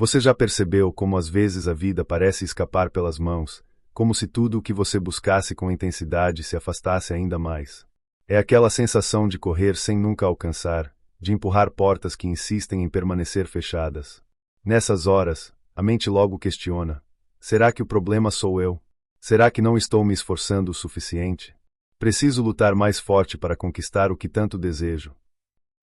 Você já percebeu como às vezes a vida parece escapar pelas mãos, como se tudo o que você buscasse com intensidade se afastasse ainda mais? É aquela sensação de correr sem nunca alcançar, de empurrar portas que insistem em permanecer fechadas. Nessas horas, a mente logo questiona: será que o problema sou eu? Será que não estou me esforçando o suficiente? Preciso lutar mais forte para conquistar o que tanto desejo.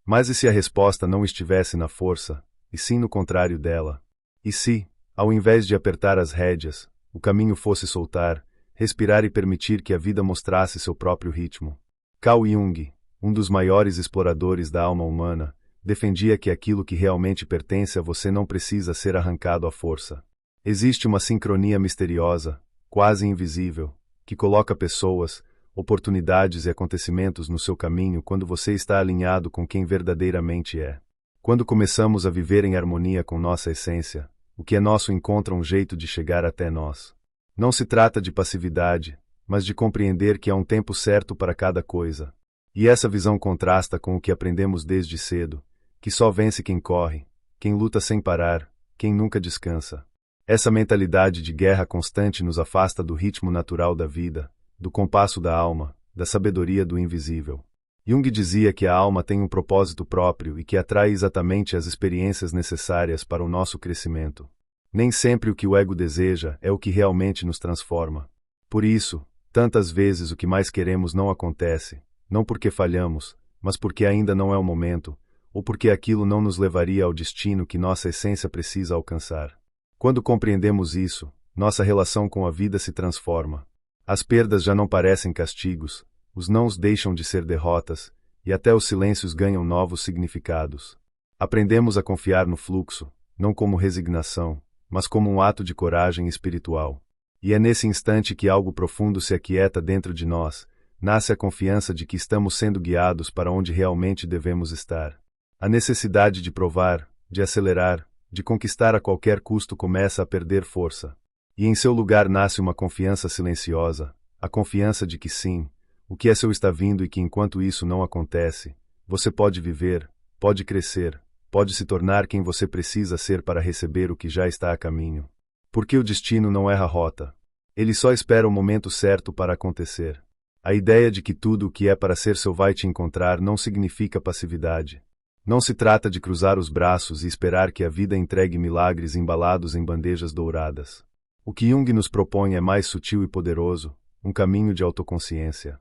Mas e se a resposta não estivesse na força, e sim no contrário dela? E se, ao invés de apertar as rédeas, o caminho fosse soltar, respirar e permitir que a vida mostrasse seu próprio ritmo? Carl Jung, um dos maiores exploradores da alma humana, defendia que aquilo que realmente pertence a você não precisa ser arrancado à força. Existe uma sincronia misteriosa, quase invisível, que coloca pessoas, oportunidades e acontecimentos no seu caminho quando você está alinhado com quem verdadeiramente é. Quando começamos a viver em harmonia com nossa essência, o que é nosso encontra um jeito de chegar até nós. Não se trata de passividade, mas de compreender que há um tempo certo para cada coisa. E essa visão contrasta com o que aprendemos desde cedo, que só vence quem corre, quem luta sem parar, quem nunca descansa. Essa mentalidade de guerra constante nos afasta do ritmo natural da vida, do compasso da alma, da sabedoria do invisível. Jung dizia que a alma tem um propósito próprio e que atrai exatamente as experiências necessárias para o nosso crescimento. Nem sempre o que o ego deseja é o que realmente nos transforma. Por isso, tantas vezes o que mais queremos não acontece, não porque falhamos, mas porque ainda não é o momento, ou porque aquilo não nos levaria ao destino que nossa essência precisa alcançar. Quando compreendemos isso, nossa relação com a vida se transforma. As perdas já não parecem castigos, os nãos deixam de ser derrotas, e até os silêncios ganham novos significados. Aprendemos a confiar no fluxo, não como resignação, mas como um ato de coragem espiritual. E é nesse instante que algo profundo se aquieta dentro de nós, nasce a confiança de que estamos sendo guiados para onde realmente devemos estar. A necessidade de provar, de acelerar, de conquistar a qualquer custo começa a perder força. E em seu lugar nasce uma confiança silenciosa, a confiança de que sim, o que é seu está vindo e que enquanto isso não acontece, você pode viver, pode crescer, pode se tornar quem você precisa ser para receber o que já está a caminho. Porque o destino não erra rota. Ele só espera o momento certo para acontecer. A ideia de que tudo o que é para ser seu vai te encontrar não significa passividade. Não se trata de cruzar os braços e esperar que a vida entregue milagres embalados em bandejas douradas. O que Jung nos propõe é mais sutil e poderoso, um caminho de autoconsciência.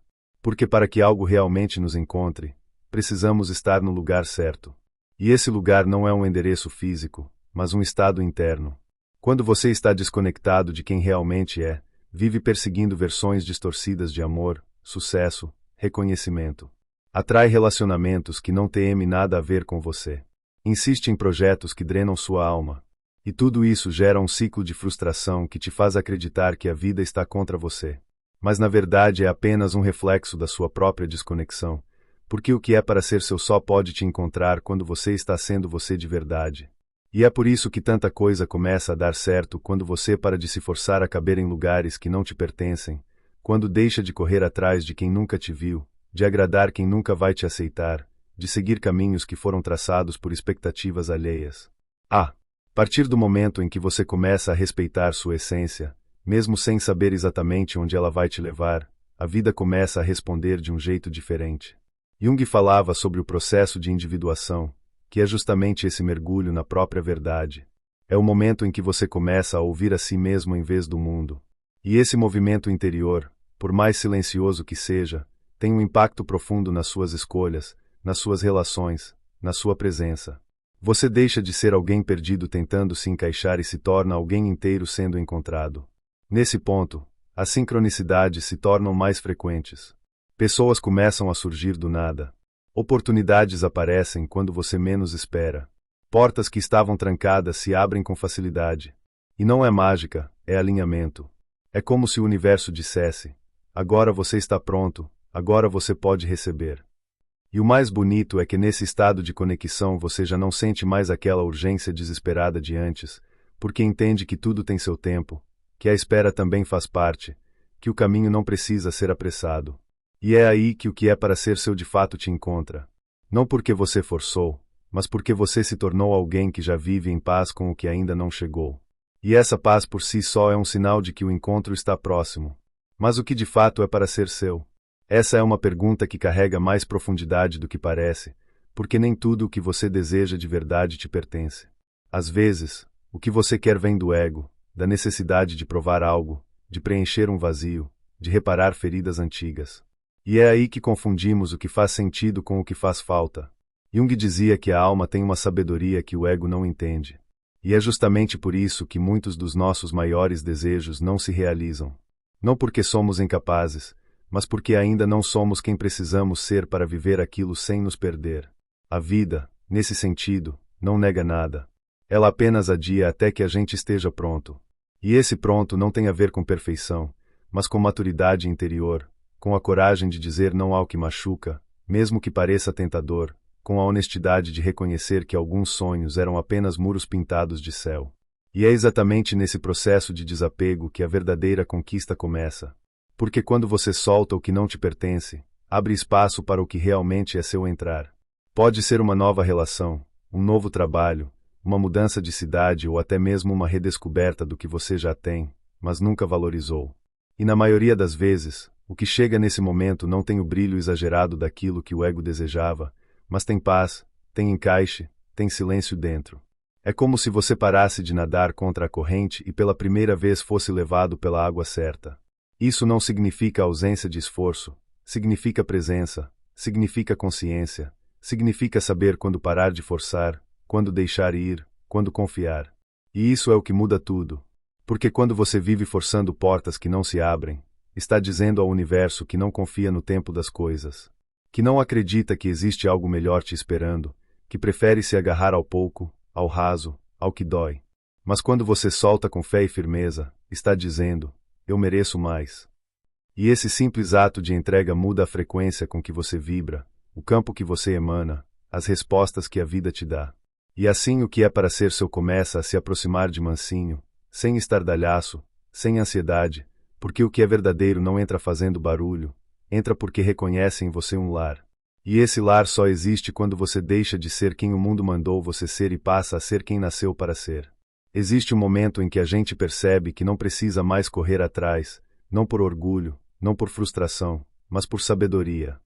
Porque para que algo realmente nos encontre, precisamos estar no lugar certo. E esse lugar não é um endereço físico, mas um estado interno. Quando você está desconectado de quem realmente é, vive perseguindo versões distorcidas de amor, sucesso, reconhecimento. Atrai relacionamentos que não têm nada a ver com você. Insiste em projetos que drenam sua alma. E tudo isso gera um ciclo de frustração que te faz acreditar que a vida está contra você. Mas na verdade é apenas um reflexo da sua própria desconexão, porque o que é para ser seu só pode te encontrar quando você está sendo você de verdade. E é por isso que tanta coisa começa a dar certo quando você para de se forçar a caber em lugares que não te pertencem, quando deixa de correr atrás de quem nunca te viu, de agradar quem nunca vai te aceitar, de seguir caminhos que foram traçados por expectativas alheias. A partir do momento em que você começa a respeitar sua essência, mesmo sem saber exatamente onde ela vai te levar, a vida começa a responder de um jeito diferente. Jung falava sobre o processo de individuação, que é justamente esse mergulho na própria verdade. É o momento em que você começa a ouvir a si mesmo em vez do mundo. E esse movimento interior, por mais silencioso que seja, tem um impacto profundo nas suas escolhas, nas suas relações, na sua presença. Você deixa de ser alguém perdido tentando se encaixar e se torna alguém inteiro sendo encontrado. Nesse ponto, as sincronicidades se tornam mais frequentes. Pessoas começam a surgir do nada. Oportunidades aparecem quando você menos espera. Portas que estavam trancadas se abrem com facilidade. E não é mágica, é alinhamento. É como se o universo dissesse: agora você está pronto, agora você pode receber. E o mais bonito é que nesse estado de conexão você já não sente mais aquela urgência desesperada de antes, porque entende que tudo tem seu tempo, que a espera também faz parte, que o caminho não precisa ser apressado. E é aí que o que é para ser seu de fato te encontra. Não porque você forçou, mas porque você se tornou alguém que já vive em paz com o que ainda não chegou. E essa paz por si só é um sinal de que o encontro está próximo. Mas o que de fato é para ser seu? Essa é uma pergunta que carrega mais profundidade do que parece, porque nem tudo o que você deseja de verdade te pertence. Às vezes, o que você quer vem do ego, da necessidade de provar algo, de preencher um vazio, de reparar feridas antigas. E é aí que confundimos o que faz sentido com o que faz falta. Jung dizia que a alma tem uma sabedoria que o ego não entende. E é justamente por isso que muitos dos nossos maiores desejos não se realizam. Não porque somos incapazes, mas porque ainda não somos quem precisamos ser para viver aquilo sem nos perder. A vida, nesse sentido, não nega nada. Ela apenas adia até que a gente esteja pronto. E esse pronto não tem a ver com perfeição, mas com maturidade interior, com a coragem de dizer não ao que machuca, mesmo que pareça tentador, com a honestidade de reconhecer que alguns sonhos eram apenas muros pintados de céu. E é exatamente nesse processo de desapego que a verdadeira conquista começa. Porque quando você solta o que não te pertence, abre espaço para o que realmente é seu entrar. Pode ser uma nova relação, um novo trabalho, uma mudança de cidade ou até mesmo uma redescoberta do que você já tem, mas nunca valorizou. E na maioria das vezes, o que chega nesse momento não tem o brilho exagerado daquilo que o ego desejava, mas tem paz, tem encaixe, tem silêncio dentro. É como se você parasse de nadar contra a corrente e pela primeira vez fosse levado pela água certa. Isso não significa ausência de esforço, significa presença, significa consciência, significa saber quando parar de forçar, quando deixar ir, quando confiar. E isso é o que muda tudo. Porque quando você vive forçando portas que não se abrem, está dizendo ao universo que não confia no tempo das coisas, que não acredita que existe algo melhor te esperando, que prefere se agarrar ao pouco, ao raso, ao que dói. Mas quando você solta com fé e firmeza, está dizendo, eu mereço mais. E esse simples ato de entrega muda a frequência com que você vibra, o campo que você emana, as respostas que a vida te dá. E assim o que é para ser seu começa a se aproximar de mansinho, sem estardalhaço, sem ansiedade, porque o que é verdadeiro não entra fazendo barulho, entra porque reconhece em você um lar. E esse lar só existe quando você deixa de ser quem o mundo mandou você ser e passa a ser quem nasceu para ser. Existe um momento em que a gente percebe que não precisa mais correr atrás, não por orgulho, não por frustração, mas por sabedoria.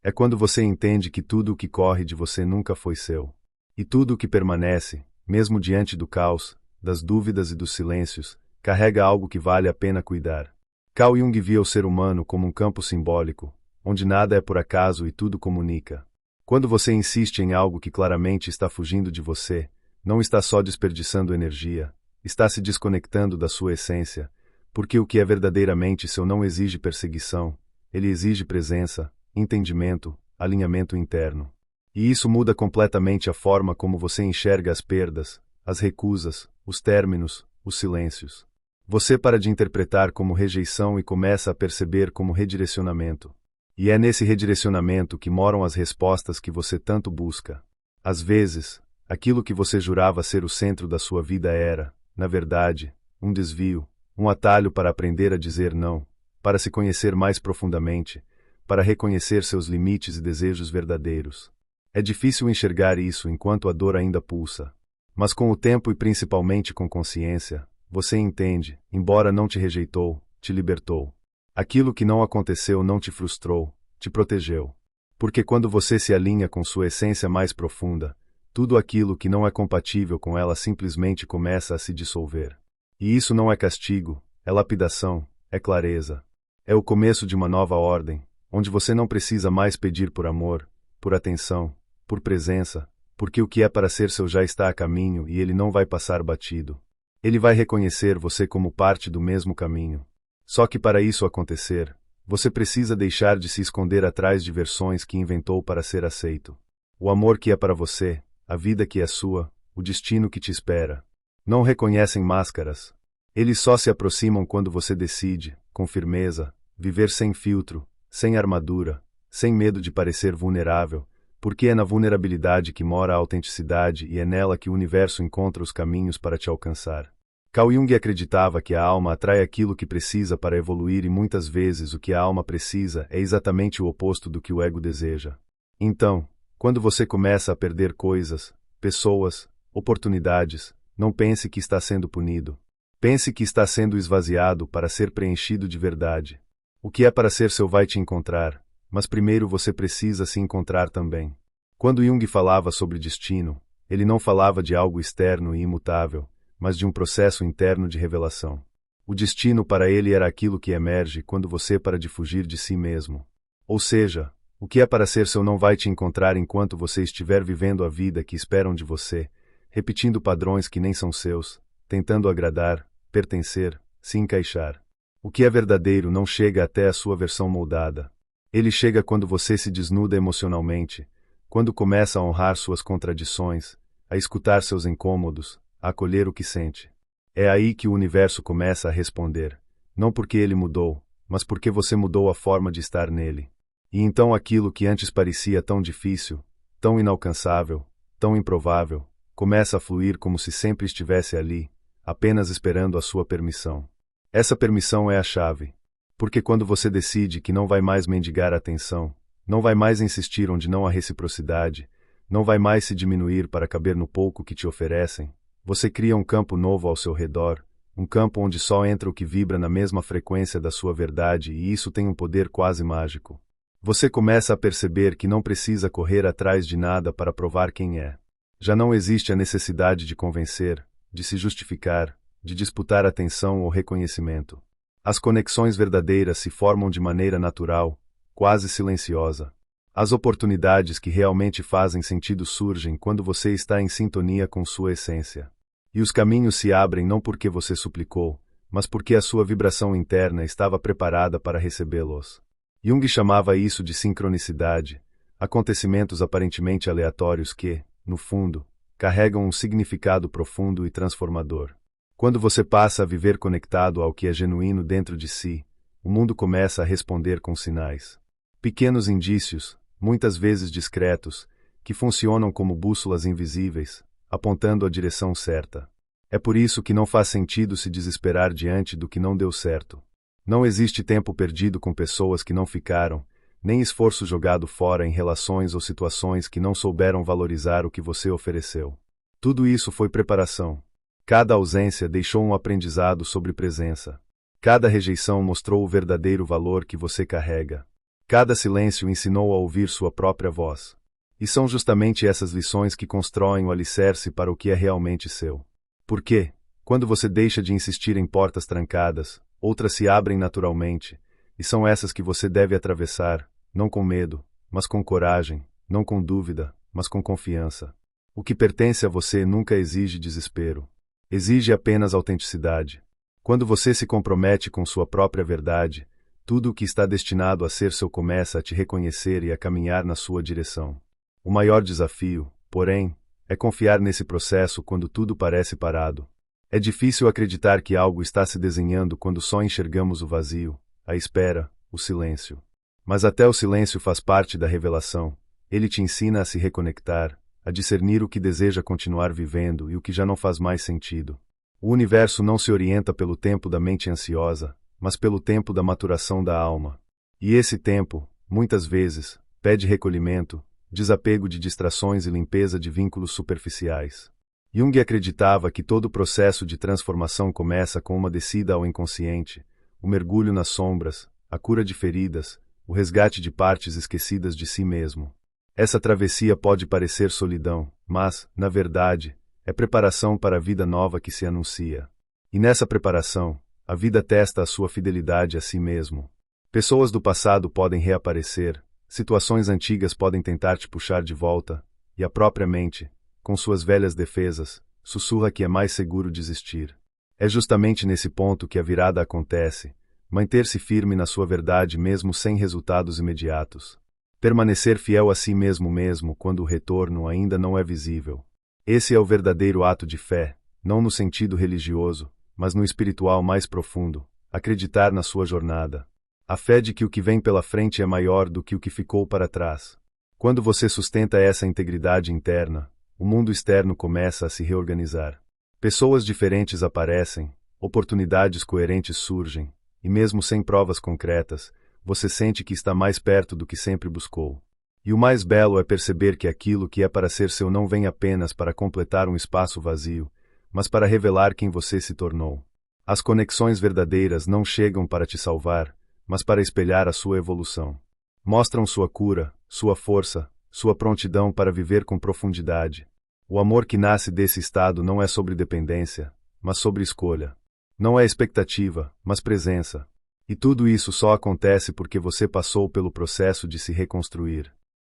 É quando você entende que tudo o que corre de você nunca foi seu. E tudo o que permanece, mesmo diante do caos, das dúvidas e dos silêncios, carrega algo que vale a pena cuidar. Carl Jung via o ser humano como um campo simbólico, onde nada é por acaso e tudo comunica. Quando você insiste em algo que claramente está fugindo de você, não está só desperdiçando energia, está se desconectando da sua essência, porque o que é verdadeiramente seu não exige perseguição, ele exige presença, entendimento, alinhamento interno. E isso muda completamente a forma como você enxerga as perdas, as recusas, os términos, os silêncios. Você para de interpretar como rejeição e começa a perceber como redirecionamento. E é nesse redirecionamento que moram as respostas que você tanto busca. Às vezes, aquilo que você jurava ser o centro da sua vida era, na verdade, um desvio, um atalho para aprender a dizer não, para se conhecer mais profundamente, para reconhecer seus limites e desejos verdadeiros. É difícil enxergar isso enquanto a dor ainda pulsa. Mas com o tempo e principalmente com consciência, você entende, embora não te rejeitou, te libertou. Aquilo que não aconteceu não te frustrou, te protegeu. Porque quando você se alinha com sua essência mais profunda, tudo aquilo que não é compatível com ela simplesmente começa a se dissolver. E isso não é castigo, é lapidação, é clareza. É o começo de uma nova ordem, onde você não precisa mais pedir por amor, por atenção, por presença, porque o que é para ser seu já está a caminho e ele não vai passar batido. Ele vai reconhecer você como parte do mesmo caminho. Só que para isso acontecer, você precisa deixar de se esconder atrás de versões que inventou para ser aceito. O amor que é para você, a vida que é sua, o destino que te espera. Não reconhecem máscaras. Eles só se aproximam quando você decide, com firmeza, viver sem filtro, sem armadura, sem medo de parecer vulnerável, porque é na vulnerabilidade que mora a autenticidade e é nela que o universo encontra os caminhos para te alcançar. Carl Jung acreditava que a alma atrai aquilo que precisa para evoluir e muitas vezes o que a alma precisa é exatamente o oposto do que o ego deseja. Então, Quando você começa a perder coisas, pessoas, oportunidades, não pense que está sendo punido. Pense que está sendo esvaziado para ser preenchido de verdade. O que é para ser seu vai te encontrar, mas primeiro você precisa se encontrar também. Quando Jung falava sobre destino, ele não falava de algo externo e imutável, mas de um processo interno de revelação. O destino para ele era aquilo que emerge quando você para de fugir de si mesmo. Ou seja, o que é para ser seu não vai te encontrar enquanto você estiver vivendo a vida que esperam de você, repetindo padrões que nem são seus, tentando agradar, pertencer, se encaixar. O que é verdadeiro não chega até a sua versão moldada. Ele chega quando você se desnuda emocionalmente, quando começa a honrar suas contradições, a escutar seus incômodos, a acolher o que sente. É aí que o universo começa a responder, não porque ele mudou, mas porque você mudou a forma de estar nele. E então aquilo que antes parecia tão difícil, tão inalcançável, tão improvável, começa a fluir como se sempre estivesse ali, apenas esperando a sua permissão. Essa permissão é a chave. Porque quando você decide que não vai mais mendigar atenção, não vai mais insistir onde não há reciprocidade, não vai mais se diminuir para caber no pouco que te oferecem, você cria um campo novo ao seu redor, um campo onde só entra o que vibra na mesma frequência da sua verdade e isso tem um poder quase mágico. Você começa a perceber que não precisa correr atrás de nada para provar quem é. Já não existe a necessidade de convencer, de se justificar, de disputar atenção ou reconhecimento. As conexões verdadeiras se formam de maneira natural, quase silenciosa. As oportunidades que realmente fazem sentido surgem quando você está em sintonia com sua essência. E os caminhos se abrem não porque você suplicou, mas porque a sua vibração interna estava preparada para recebê-los. Jung chamava isso de sincronicidade, acontecimentos aparentemente aleatórios que, no fundo, carregam um significado profundo e transformador. Quando você passa a viver conectado ao que é genuíno dentro de si, o mundo começa a responder com sinais. Pequenos indícios, muitas vezes discretos, que funcionam como bússolas invisíveis, apontando a direção certa. É por isso que não faz sentido se desesperar diante do que não deu certo. Não existe tempo perdido com pessoas que não ficaram, nem esforço jogado fora em relações ou situações que não souberam valorizar o que você ofereceu. Tudo isso foi preparação. Cada ausência deixou um aprendizado sobre presença. Cada rejeição mostrou o verdadeiro valor que você carrega. Cada silêncio ensinou a ouvir sua própria voz. E são justamente essas lições que constroem o alicerce para o que é realmente seu. Porque, quando você deixa de insistir em portas trancadas, outras se abrem naturalmente, e são essas que você deve atravessar, não com medo, mas com coragem, não com dúvida, mas com confiança. O que pertence a você nunca exige desespero. Exige apenas autenticidade. Quando você se compromete com sua própria verdade, tudo o que está destinado a ser seu começa a te reconhecer e a caminhar na sua direção. O maior desafio, porém, é confiar nesse processo quando tudo parece parado. É difícil acreditar que algo está se desenhando quando só enxergamos o vazio, a espera, o silêncio. Mas até o silêncio faz parte da revelação. Ele te ensina a se reconectar, a discernir o que deseja continuar vivendo e o que já não faz mais sentido. O universo não se orienta pelo tempo da mente ansiosa, mas pelo tempo da maturação da alma. E esse tempo, muitas vezes, pede recolhimento, desapego de distrações e limpeza de vínculos superficiais. Jung acreditava que todo o processo de transformação começa com uma descida ao inconsciente, o mergulho nas sombras, a cura de feridas, o resgate de partes esquecidas de si mesmo. Essa travessia pode parecer solidão, mas, na verdade, é preparação para a vida nova que se anuncia. E nessa preparação, a vida testa a sua fidelidade a si mesmo. Pessoas do passado podem reaparecer, situações antigas podem tentar te puxar de volta, e a própria mente, com suas velhas defesas, sussurra que é mais seguro desistir. É justamente nesse ponto que a virada acontece, manter-se firme na sua verdade mesmo sem resultados imediatos. Permanecer fiel a si mesmo quando o retorno ainda não é visível. Esse é o verdadeiro ato de fé, não no sentido religioso, mas no espiritual mais profundo, acreditar na sua jornada. A fé de que o que vem pela frente é maior do que o que ficou para trás. Quando você sustenta essa integridade interna, o mundo externo começa a se reorganizar. Pessoas diferentes aparecem, oportunidades coerentes surgem, e mesmo sem provas concretas, você sente que está mais perto do que sempre buscou. E o mais belo é perceber que aquilo que é para ser seu não vem apenas para completar um espaço vazio, mas para revelar quem você se tornou. As conexões verdadeiras não chegam para te salvar, mas para espelhar a sua evolução. Mostram sua cura, sua força, sua prontidão para viver com profundidade. O amor que nasce desse estado não é sobre dependência, mas sobre escolha. Não é expectativa, mas presença. E tudo isso só acontece porque você passou pelo processo de se reconstruir.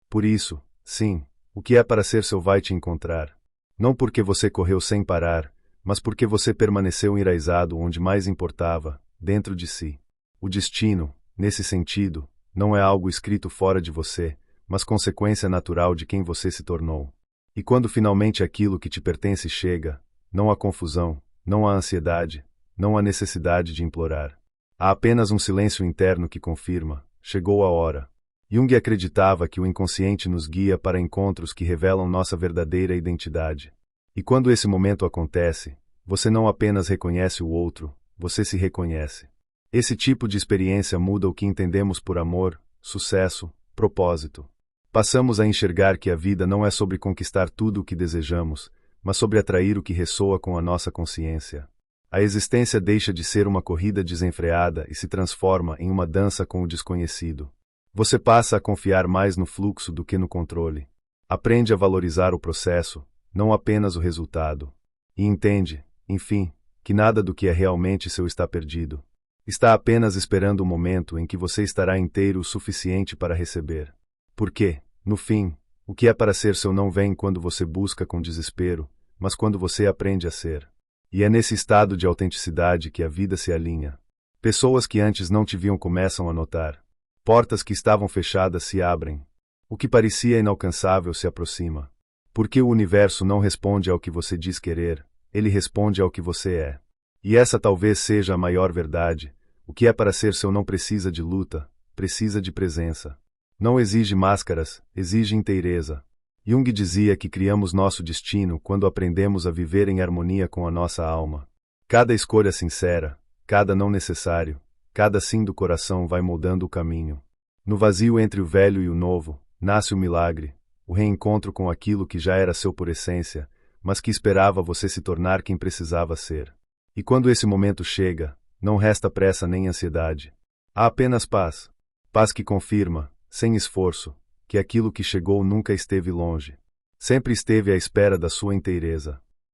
Por isso, sim, o que é para ser seu vai te encontrar. Não porque você correu sem parar, mas porque você permaneceu enraizado onde mais importava, dentro de si. O destino, nesse sentido, não é algo escrito fora de você, mas consequência natural de quem você se tornou. E quando finalmente aquilo que te pertence chega, não há confusão, não há ansiedade, não há necessidade de implorar. Há apenas um silêncio interno que confirma: chegou a hora. Jung acreditava que o inconsciente nos guia para encontros que revelam nossa verdadeira identidade. E quando esse momento acontece, você não apenas reconhece o outro, você se reconhece. Esse tipo de experiência muda o que entendemos por amor, sucesso, propósito. Passamos a enxergar que a vida não é sobre conquistar tudo o que desejamos, mas sobre atrair o que ressoa com a nossa consciência. A existência deixa de ser uma corrida desenfreada e se transforma em uma dança com o desconhecido. Você passa a confiar mais no fluxo do que no controle. Aprende a valorizar o processo, não apenas o resultado. E entende, enfim, que nada do que é realmente seu está perdido. Está apenas esperando o momento em que você estará inteiro o suficiente para receber. Porque, no fim, o que é para ser seu não vem quando você busca com desespero, mas quando você aprende a ser. E é nesse estado de autenticidade que a vida se alinha. Pessoas que antes não te viam começam a notar. Portas que estavam fechadas se abrem. O que parecia inalcançável se aproxima. Porque o universo não responde ao que você diz querer, ele responde ao que você é. E essa talvez seja a maior verdade. O que é para ser seu não precisa de luta, precisa de presença. Não exige máscaras, exige inteireza. Jung dizia que criamos nosso destino quando aprendemos a viver em harmonia com a nossa alma. Cada escolha sincera, cada não necessário, cada sim do coração vai moldando o caminho. No vazio entre o velho e o novo, nasce o milagre, o reencontro com aquilo que já era seu por essência, mas que esperava você se tornar quem precisava ser. E quando esse momento chega, não resta pressa nem ansiedade. Há apenas paz. Paz que confirma, sem esforço, que aquilo que chegou nunca esteve longe. Sempre esteve à espera da sua inteireza.